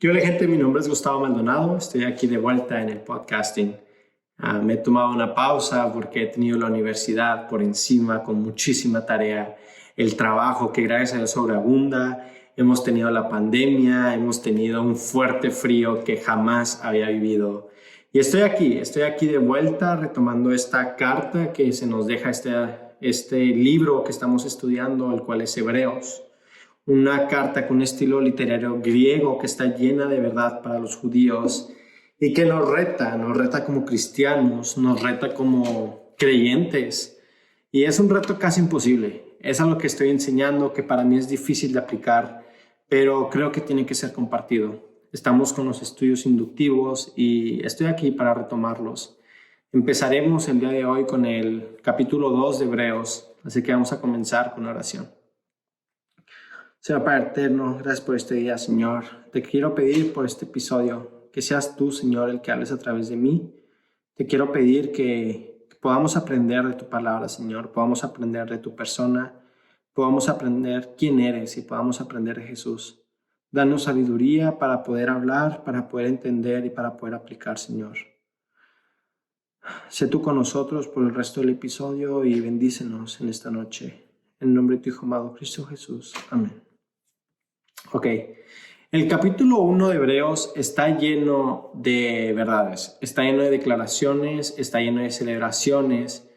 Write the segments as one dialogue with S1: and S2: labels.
S1: Hola gente, mi nombre es Gustavo Maldonado, estoy aquí de vuelta en el podcasting. Me he tomado una pausa porque he tenido la universidad por encima con muchísima tarea, el trabajo que gracias a Dios sobreabunda, hemos tenido la pandemia, hemos tenido un fuerte frío que jamás había vivido. Y estoy aquí de vuelta retomando esta carta que se nos deja este libro que estamos estudiando, el cual es Hebreos. Una carta con un estilo literario griego que está llena de verdad para los judíos y que nos reta como cristianos, nos reta como creyentes. Y es un reto casi imposible. Es algo que estoy enseñando que para mí es difícil de aplicar, pero creo que tiene que ser compartido. Estamos con los estudios inductivos y estoy aquí para retomarlos. Empezaremos el día de hoy con el capítulo 2 de Hebreos, así que vamos a comenzar con oración. Señor Padre eterno, gracias por este día, Señor. Te quiero pedir por este episodio que seas tú, Señor, el que hables a través de mí. Te quiero pedir que podamos aprender de tu palabra, Señor. Podamos aprender de tu persona. Podamos aprender quién eres y podamos aprender de Jesús. Danos sabiduría para poder hablar, para poder entender y para poder aplicar, Señor. Sé tú con nosotros por el resto del episodio y bendícenos en esta noche. En el nombre de tu Hijo amado, Cristo Jesús. Amén. Ok, el capítulo 1 de Hebreos está lleno de verdades, está lleno de declaraciones, está lleno de celebraciones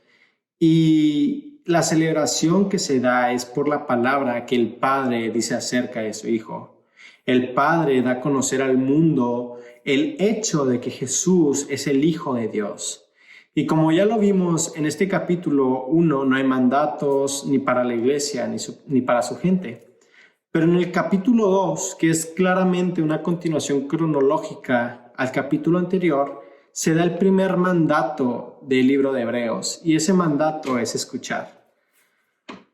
S1: y la celebración que se da es por la palabra que el Padre dice acerca de su Hijo. El Padre da a conocer al mundo el hecho de que Jesús es el Hijo de Dios. Y como ya lo vimos en este capítulo 1, no hay mandatos ni para la iglesia ni para su gente. Pero en el capítulo 2, que es claramente una continuación cronológica al capítulo anterior, se da el primer mandato del libro de Hebreos, y ese mandato es escuchar.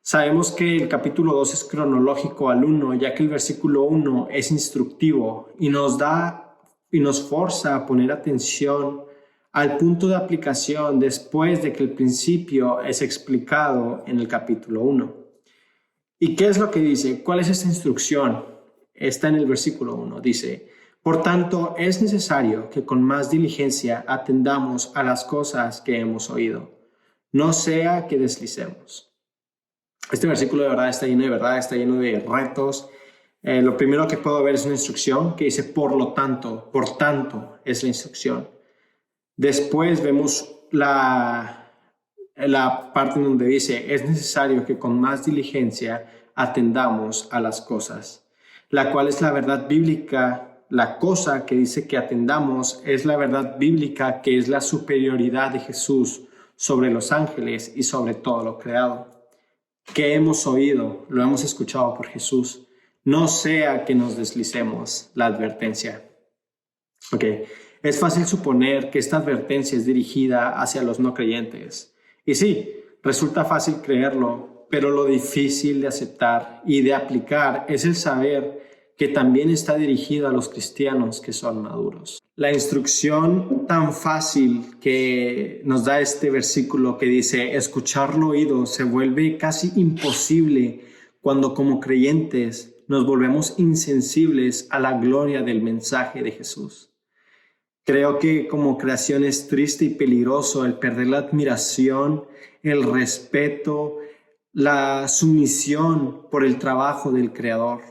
S1: Sabemos que el capítulo 2 es cronológico al 1, ya que el versículo 1 es instructivo y nos forza a poner atención al punto de aplicación después de que el principio es explicado en el capítulo 1. ¿Y qué es lo que dice? ¿Cuál es esta instrucción? Está en el versículo 1. Dice, por tanto, es necesario que con más diligencia atendamos a las cosas que hemos oído, no sea que deslicemos. Este versículo de verdad, está lleno de retos. Lo primero que puedo ver es una instrucción que dice, por tanto, es la instrucción. Después vemos la parte en donde dice, es necesario que con más diligencia atendamos a las cosas, la cual es la verdad bíblica. La cosa que dice que atendamos es la verdad bíblica, que es la superioridad de Jesús sobre los ángeles y sobre todo lo creado. Que hemos oído, lo hemos escuchado por Jesús, no sea que nos deslicemos, la advertencia. Es fácil suponer que esta advertencia es dirigida hacia los no creyentes. Y sí, resulta fácil creerlo, pero lo difícil de aceptar y de aplicar es el saber que también está dirigido a los cristianos que son maduros. La instrucción tan fácil que nos da este versículo que dice escucharlo oído se vuelve casi imposible cuando como creyentes nos volvemos insensibles a la gloria del mensaje de Jesús. Creo que como creación es triste y peligroso el perder la admiración, el respeto, la sumisión por el trabajo del Creador.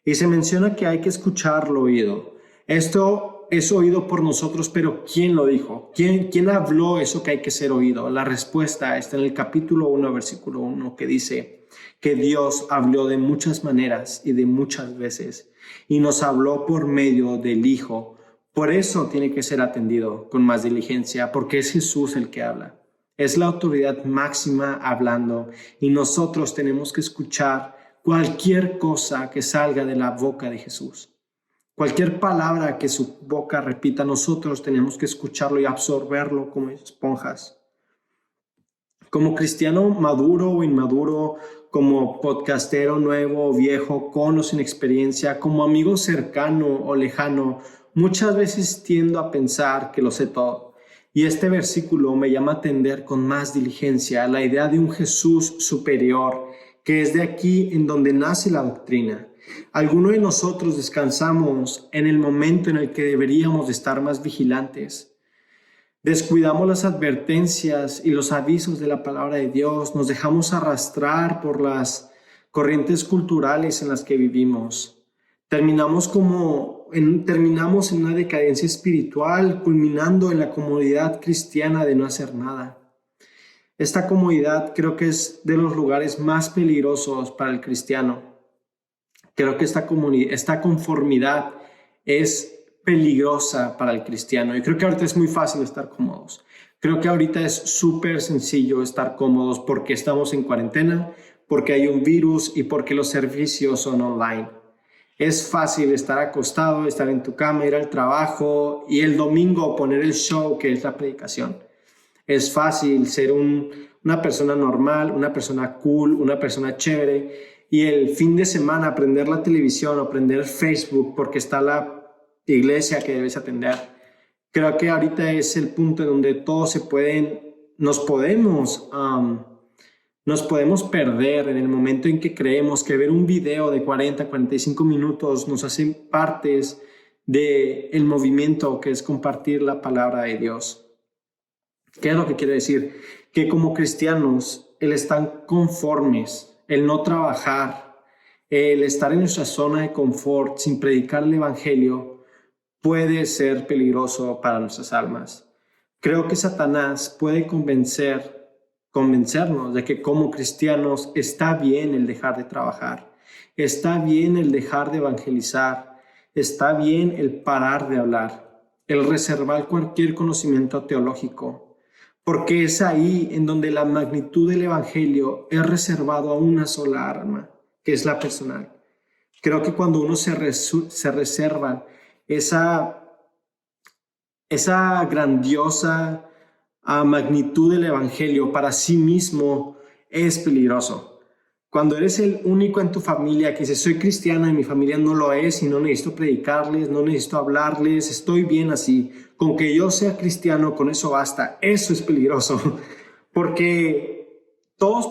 S1: Y se menciona que hay que escuchar lo oído. Esto es oído por nosotros, pero ¿quién lo dijo? ¿Quién habló eso que hay que ser oído? La respuesta está en el capítulo 1, versículo 1, que dice que Dios habló de muchas maneras y de muchas veces, y nos habló por medio del Hijo. Por eso tiene que ser atendido con más diligencia, porque es Jesús el que habla. Es la autoridad máxima hablando y nosotros tenemos que escuchar cualquier cosa que salga de la boca de Jesús. Cualquier palabra que su boca repita, nosotros tenemos que escucharlo y absorberlo como esponjas. Como cristiano maduro o inmaduro, como podcastero nuevo o viejo, con o sin experiencia, como amigo cercano o lejano, muchas veces tiendo a pensar que lo sé todo. Y este versículo me llama a atender con más diligencia la idea de un Jesús superior, que es de aquí en donde nace la doctrina. Algunos de nosotros descansamos en el momento en el que deberíamos de estar más vigilantes. Descuidamos las advertencias y los avisos de la palabra de Dios. Nos dejamos arrastrar por las corrientes culturales en las que vivimos. Terminamos en una decadencia espiritual, culminando en la comodidad cristiana de no hacer nada. Esta comodidad creo que es de los lugares más peligrosos para el cristiano. Creo que esta conformidad es peligrosa para el cristiano. Y creo que ahorita es muy fácil estar cómodos. Creo que ahorita es súper sencillo estar cómodos porque estamos en cuarentena, porque hay un virus y porque los servicios son online. Es fácil estar acostado, estar en tu cama, ir al trabajo y el domingo poner el show que es la predicación. Es fácil ser una persona normal, una persona cool, una persona chévere y el fin de semana prender la televisión o prender Facebook porque está la iglesia que debes atender. Creo que ahorita es el punto en donde todos nos podemos perder en el momento en que creemos que ver un video de 40-45 minutos nos hace partes del movimiento que es compartir la palabra de Dios. ¿Qué es lo que quiere decir? Que como cristianos, el estar conformes, el no trabajar, el estar en nuestra zona de confort sin predicar el evangelio puede ser peligroso para nuestras almas. Creo que Satanás puede convencernos de que como cristianos está bien el dejar de trabajar, está bien el dejar de evangelizar, está bien el parar de hablar, el reservar cualquier conocimiento teológico, porque es ahí en donde la magnitud del evangelio es reservado a una sola arma, que es la personal. Creo que cuando uno se reserva esa grandiosa magnitud del evangelio para sí mismo es peligroso. Cuando eres el único en tu familia que dice soy cristiano y mi familia no lo es y no necesito predicarles, no necesito hablarles, estoy bien así, con que yo sea cristiano con eso basta, eso es peligroso porque todos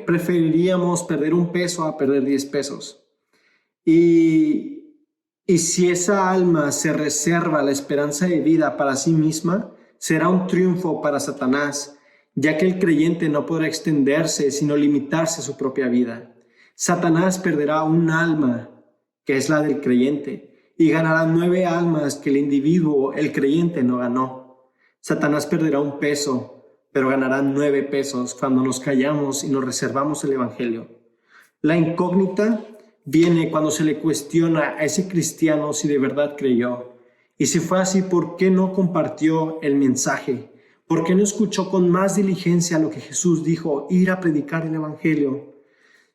S1: preferiríamos perder un peso a perder 10 pesos y si esa alma se reserva la esperanza de vida para sí misma, será un triunfo para Satanás, ya que el creyente no podrá extenderse, sino limitarse a su propia vida. Satanás perderá un alma, que es la del creyente, y ganará 9 almas que el individuo, el creyente, no ganó. Satanás perderá un peso, pero ganará 9 pesos cuando nos callamos y nos reservamos el evangelio. La incógnita viene cuando se le cuestiona a ese cristiano si de verdad creyó. Y si fue así, ¿por qué no compartió el mensaje? ¿Por qué no escuchó con más diligencia lo que Jesús dijo, ir a predicar el evangelio?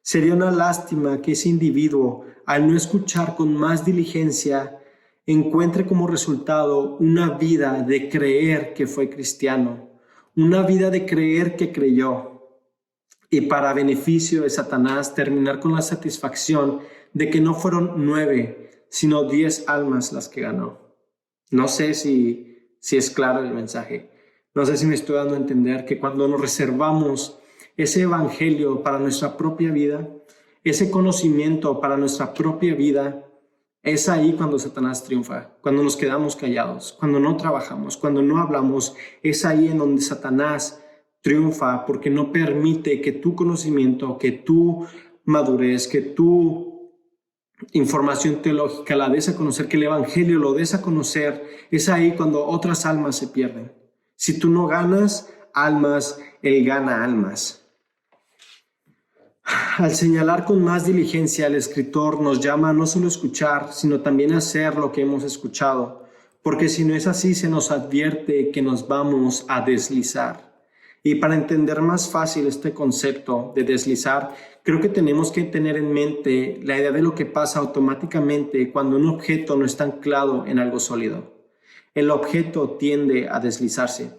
S1: Sería una lástima que ese individuo, al no escuchar con más diligencia, encuentre como resultado una vida de creer que fue cristiano, una vida de creer que creyó. Y para beneficio de Satanás terminar con la satisfacción de que no fueron 9, sino 10 almas las que ganó. No sé si es claro el mensaje. No sé si me estoy dando a entender que cuando nos reservamos ese evangelio para nuestra propia vida, ese conocimiento para nuestra propia vida, es ahí cuando Satanás triunfa, cuando nos quedamos callados, cuando no trabajamos, cuando no hablamos, es ahí en donde Satanás triunfa porque no permite que tu conocimiento, que tu madurez, que tu información teológica la des a conocer, que el evangelio lo des a conocer. Es ahí cuando otras almas se pierden. Si tú no ganas almas, él gana almas. Al señalar con más diligencia, el escritor nos llama a no solo escuchar, sino también a hacer lo que hemos escuchado, porque si no es así, se nos advierte que nos vamos a deslizar. Y para entender más fácil este concepto de deslizar, creo que tenemos que tener en mente la idea de lo que pasa automáticamente cuando un objeto no está anclado en algo sólido. El objeto tiende a deslizarse.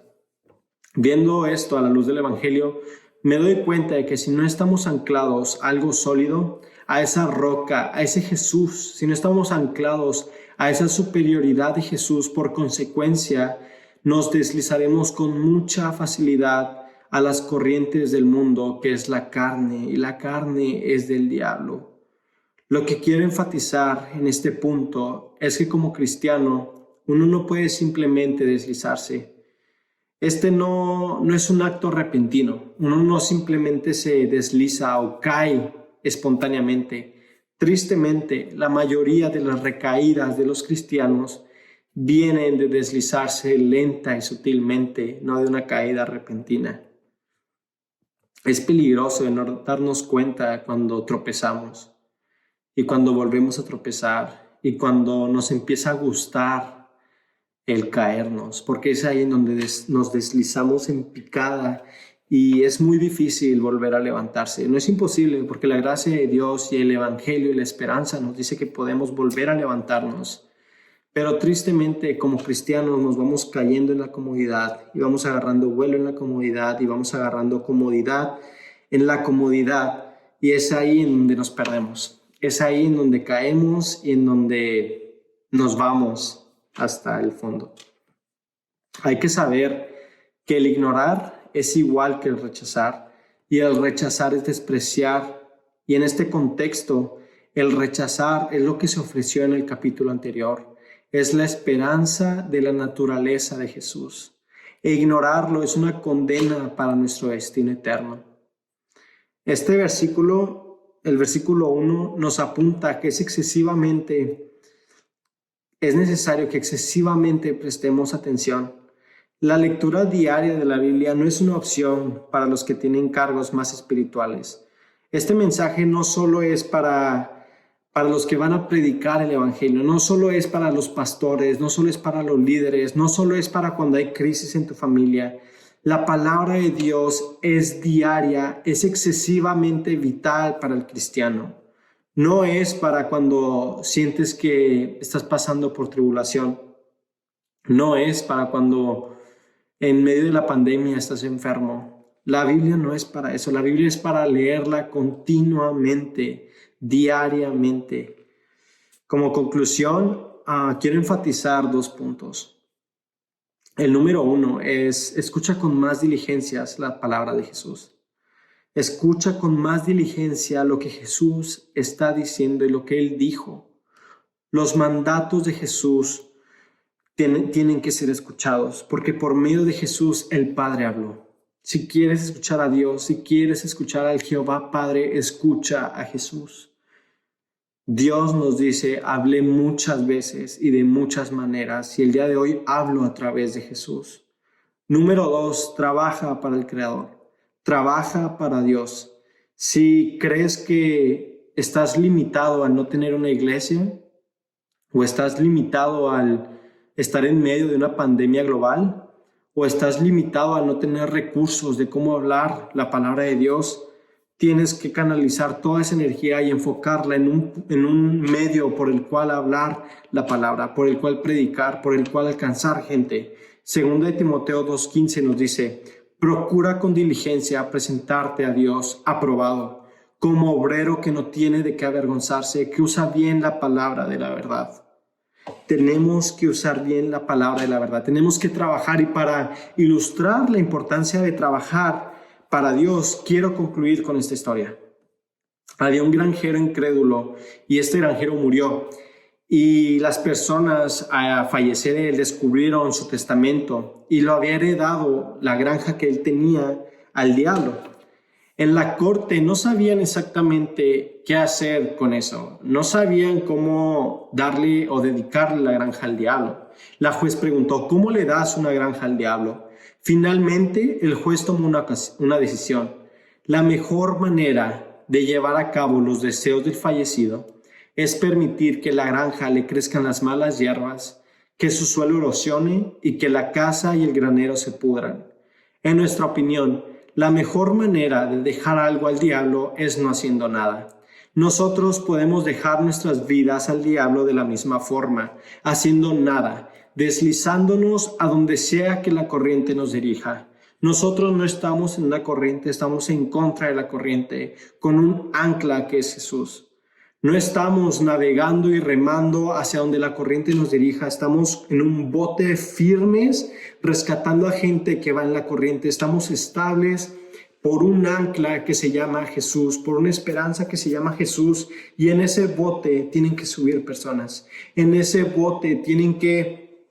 S1: Viendo esto a la luz del evangelio, me doy cuenta de que si no estamos anclados a algo sólido, a esa roca, a ese Jesús, si no estamos anclados a esa superioridad de Jesús, por consecuencia, nos deslizaremos con mucha facilidad a las corrientes del mundo, que es la carne, y la carne es del diablo. Lo que quiero enfatizar en este punto es que como cristiano uno no puede simplemente deslizarse. Este no es un acto repentino. Uno no simplemente se desliza o cae espontáneamente. Tristemente, la mayoría de las recaídas de los cristianos vienen de deslizarse lenta y sutilmente, no de una caída repentina. Es peligroso de no darnos cuenta cuando tropezamos y cuando volvemos a tropezar y cuando nos empieza a gustar el caernos, porque es ahí en donde nos deslizamos en picada y es muy difícil volver a levantarse. No es imposible, porque la gracia de Dios y el Evangelio y la esperanza nos dice que podemos volver a levantarnos. Pero tristemente, como cristianos, nos vamos cayendo en la comodidad y vamos agarrando vuelo en la comodidad y vamos agarrando comodidad en la comodidad, y es ahí en donde nos perdemos. Es ahí en donde caemos y en donde nos vamos hasta el fondo. Hay que saber que el ignorar es igual que el rechazar, y el rechazar es despreciar, y en este contexto el rechazar es lo que se ofreció en el capítulo anterior. Es la esperanza de la naturaleza de Jesús, e ignorarlo es una condena para nuestro destino eterno. Este versículo, el versículo 1, nos apunta que es necesario que excesivamente prestemos atención. La lectura diaria de la Biblia no es una opción para los que tienen cargos más espirituales. Este mensaje no solo es para los que van a predicar el Evangelio, no solo es para los pastores, no solo es para los líderes, no solo es para cuando hay crisis en tu familia. La palabra de Dios es diaria, es excesivamente vital para el cristiano. No es para cuando sientes que estás pasando por tribulación. No es para cuando en medio de la pandemia estás enfermo. La Biblia no es para eso. La Biblia es para leerla continuamente, diariamente. Como conclusión, quiero enfatizar 2 puntos. El número 1 es: escucha con más diligencia la palabra de Jesús. Escucha con más diligencia lo que Jesús está diciendo y lo que Él dijo. Los mandatos de Jesús tienen que ser escuchados, porque por medio de Jesús el Padre habló. Si quieres escuchar a Dios, si quieres escuchar al Jehová Padre, escucha a Jesús. Dios nos dice: hablé muchas veces y de muchas maneras, y el día de hoy hablo a través de Jesús. Número 2, trabaja para el Creador. Trabaja para Dios. Si crees que estás limitado al no tener una iglesia, o estás limitado al estar en medio de una pandemia global, o estás limitado al no tener recursos de cómo hablar la palabra de Dios, tienes que canalizar toda esa energía y enfocarla en un medio por el cual hablar la palabra, por el cual predicar, por el cual alcanzar gente. Segunda de Timoteo 2:15 nos dice: procura con diligencia presentarte a Dios aprobado, como obrero que no tiene de qué avergonzarse, que usa bien la palabra de la verdad. Tenemos que usar bien la palabra de la verdad. Tenemos que trabajar, y para ilustrar la importancia de trabajar para Dios, quiero concluir con esta historia. Había un granjero incrédulo, y este granjero murió. Y las personas a fallecer él descubrieron su testamento y lo había heredado la granja que él tenía al diablo. En la corte no sabían exactamente qué hacer con eso. No sabían cómo darle o dedicarle la granja al diablo. La juez preguntó: ¿cómo le das una granja al diablo? Finalmente el juez tomó una decisión. La mejor manera de llevar a cabo los deseos del fallecido es permitir que la granja le crezcan las malas hierbas, que su suelo erosione y que la casa y el granero se pudran. En nuestra opinión, la mejor manera de dejar algo al diablo es no haciendo nada. Nosotros podemos dejar nuestras vidas al diablo de la misma forma, haciendo nada, deslizándonos a donde sea que la corriente nos dirija. Nosotros no estamos en una corriente, estamos en contra de la corriente, con un ancla que es Jesús. No estamos navegando y remando hacia donde la corriente nos dirija. Estamos en un bote firmes, rescatando a gente que va en la corriente. Estamos estables, por un ancla que se llama Jesús, por una esperanza que se llama Jesús, y en ese bote tienen que subir personas. En ese bote tienen que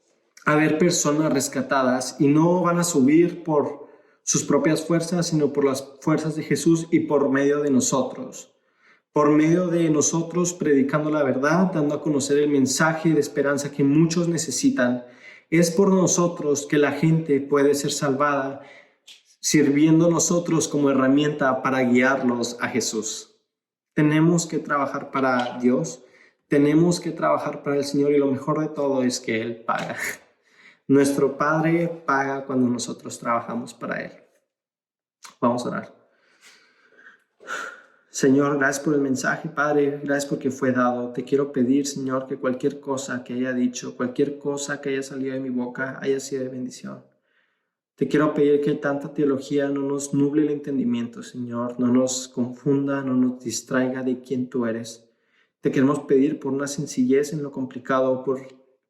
S1: haber personas rescatadas y no van a subir por sus propias fuerzas, sino por las fuerzas de Jesús y por medio de nosotros. Por medio de nosotros predicando la verdad, dando a conocer el mensaje de esperanza que muchos necesitan. Es por nosotros que la gente puede ser salvada, sirviendo nosotros como herramienta para guiarlos a Jesús. Tenemos que trabajar para Dios, tenemos que trabajar para el Señor, y lo mejor de todo es que Él paga. Nuestro Padre paga cuando nosotros trabajamos para Él. Vamos a orar. Señor, gracias por el mensaje, Padre, gracias porque fue dado. Te quiero pedir, Señor, que cualquier cosa que haya dicho, cualquier cosa que haya salido de mi boca haya sido de bendición. Te quiero pedir que tanta teología no nos nuble el entendimiento, Señor, no nos confunda, no nos distraiga de quién tú eres. Te queremos pedir por una sencillez en lo complicado,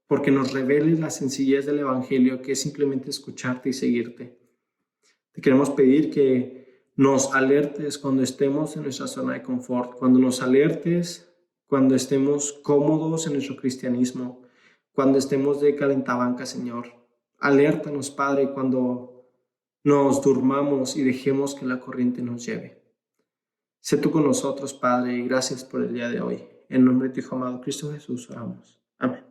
S1: porque nos reveles la sencillez del Evangelio, que es simplemente escucharte y seguirte. Te queremos pedir que nos alertes cuando estemos en nuestra zona de confort, cuando nos alertes cuando estemos cómodos en nuestro cristianismo, cuando estemos de calentabanca, Señor. Alértanos, Padre, cuando nos durmamos y dejemos que la corriente nos lleve. Sé tú con nosotros, Padre, y gracias por el día de hoy. En nombre de tu Hijo amado Cristo Jesús oramos. Amén.